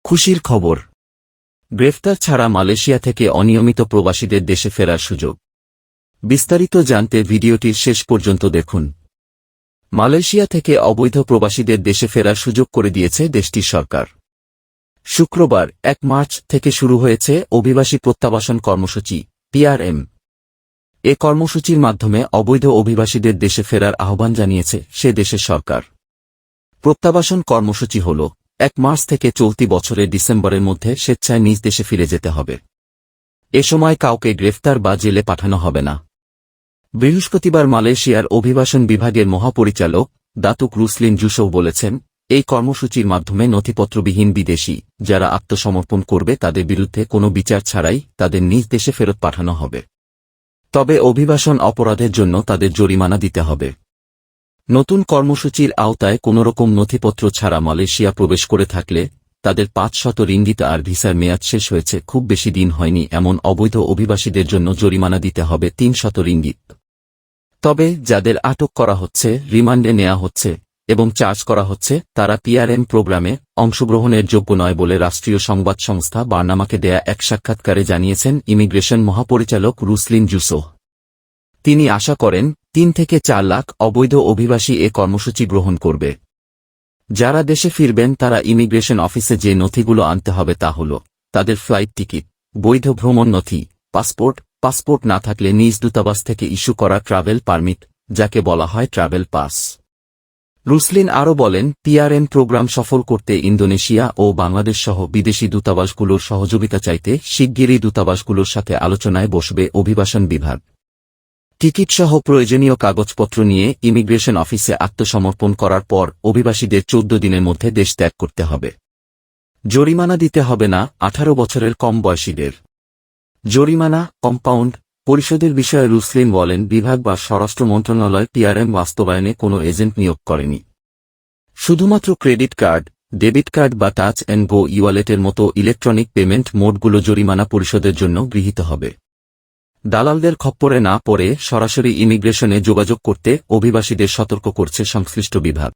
খুশির খবর, গ্রেফতার ছাড়া মালয়েশিয়া থেকে অনিয়মিত প্রবাসীদের দেশে ফেরার সুযোগ। বিস্তারিত জানতে ভিডিওটির শেষ পর্যন্ত দেখুন। মালয়েশিয়া থেকে অবৈধ প্রবাসীদের দেশে ফেরার সুযোগ করে দিয়েছে দেশটির সরকার। শুক্রবার ১ মার্চ থেকে শুরু হয়েছে অভিবাসী প্রত্যাবাসন কর্মসূচি PRM। এ কর্মসূচির মাধ্যমে অবৈধ অভিবাসীদের দেশে ফেরার আহ্বান জানিয়েছে সে দেশের সরকার। প্রত্যাবাসন কর্মসূচি হল ১ মার্চ থেকে চলতি বছরের ডিসেম্বরের মধ্যে স্বেচ্ছায় নিজ দেশে ফিরে যেতে হবে। এ সময় কাউকে গ্রেফতার বা জেলে পাঠানো হবে না। বৃহস্পতিবার মালয়েশিয়ার অভিবাসন বিভাগের মহাপরিচালক দাতুক রুসলিন জুসো বলেছেন, এই কর্মসূচির মাধ্যমে নথিপত্রবিহীন বিদেশী যারা আত্মসমর্পণ করবে তাদের বিরুদ্ধে কোনো বিচার ছাড়াই তাদের নিজ দেশে ফেরত পাঠানো হবে। তবে অভিবাসন অপরাধের জন্য তাদের জরিমানা দিতে হবে। নতুন কর্মসূচির আওতায় কোনোরকম নথিপত্র ছাড়া মালয়েশিয়া প্রবেশ করে থাকলে তাদের ৫০০ রিঙ্গিত আর ভিসার মেয়াদ শেষ হয়েছে খুব বেশি দিন হয়নি এমন অবৈধ অভিবাসীদের জন্য জরিমানা দিতে হবে ৩০০ রিঙ্গিত। তবে যাদের আটক করা হচ্ছে, রিমান্ডে নেওয়া হচ্ছে এবং চার্জ করা হচ্ছে তারা PRM প্রোগ্রামে অংশগ্রহণের যোগ্য নয় বলে রাষ্ট্রীয় সংবাদ সংস্থা বার্নামাকে দেয়া এক সাক্ষাৎকারে জানিয়েছেন ইমিগ্রেশন মহাপরিচালক রুসলিন জুসো। তিনি আশা করেন ৩ থেকে ৪ লাখ অবৈধ অভিবাসী এ কর্মসূচি গ্রহণ করবে। যারা দেশে ফিরবেন তারা ইমিগ্রেশন অফিসে যে নথিগুলো আনতে হবে তা হল তাদের ফ্লাইট টিকিট, বৈধ ভ্রমণ নথি, পাসপোর্ট না থাকলে নিজ দূতাবাস থেকে ইস্যু করা ট্রাভেল পারমিট, যাকে বলা হয় ট্রাভেল পাস। রুসলিন আরও বলেন, PRM প্রোগ্রাম সফল করতে ইন্দোনেশিয়া ও বাংলাদেশ সহ বিদেশি দূতাবাসগুলোর সহযোগিতা চাইতে শিগগিরই দূতাবাসগুলোর সাথে আলোচনায় বসবে অভিবাসন বিভাগ। টিকিট সহ প্রয়োজনীয় কাগজপত্র নিয়ে ইমিগ্রেশন অফিসে আত্মসমর্পণ করার পর অভিবাসীদের ১৪ দিনের মধ্যে দেশ ত্যাগ করতে হবে। জরিমানা দিতে হবে না ১৮ বছরের কম বয়সীদের। জরিমানা কম্পাউন্ড পরিশোধের বিষয়ে রুসলিন বলেন, বিভাগ বা স্বরাষ্ট্র মন্ত্রণালয় PRM বাস্তবায়নে কোনো এজেন্ট নিয়োগ করেনি। শুধুমাত্র ক্রেডিট কার্ড, ডেবিট কার্ড বা টাচ অ্যান্ড গো ইওয়ালেটের মতো ইলেকট্রনিক পেমেন্ট মোডগুলো জরিমানা পরিশোধের জন্য গৃহীত হবে। দালালদের খপ্পরে না পড়ে সরাসরি ইমিগ্রেশনে যোগাযোগ করতে অভিবাসীদের সতর্ক করছে সংশ্লিষ্ট বিভাগ।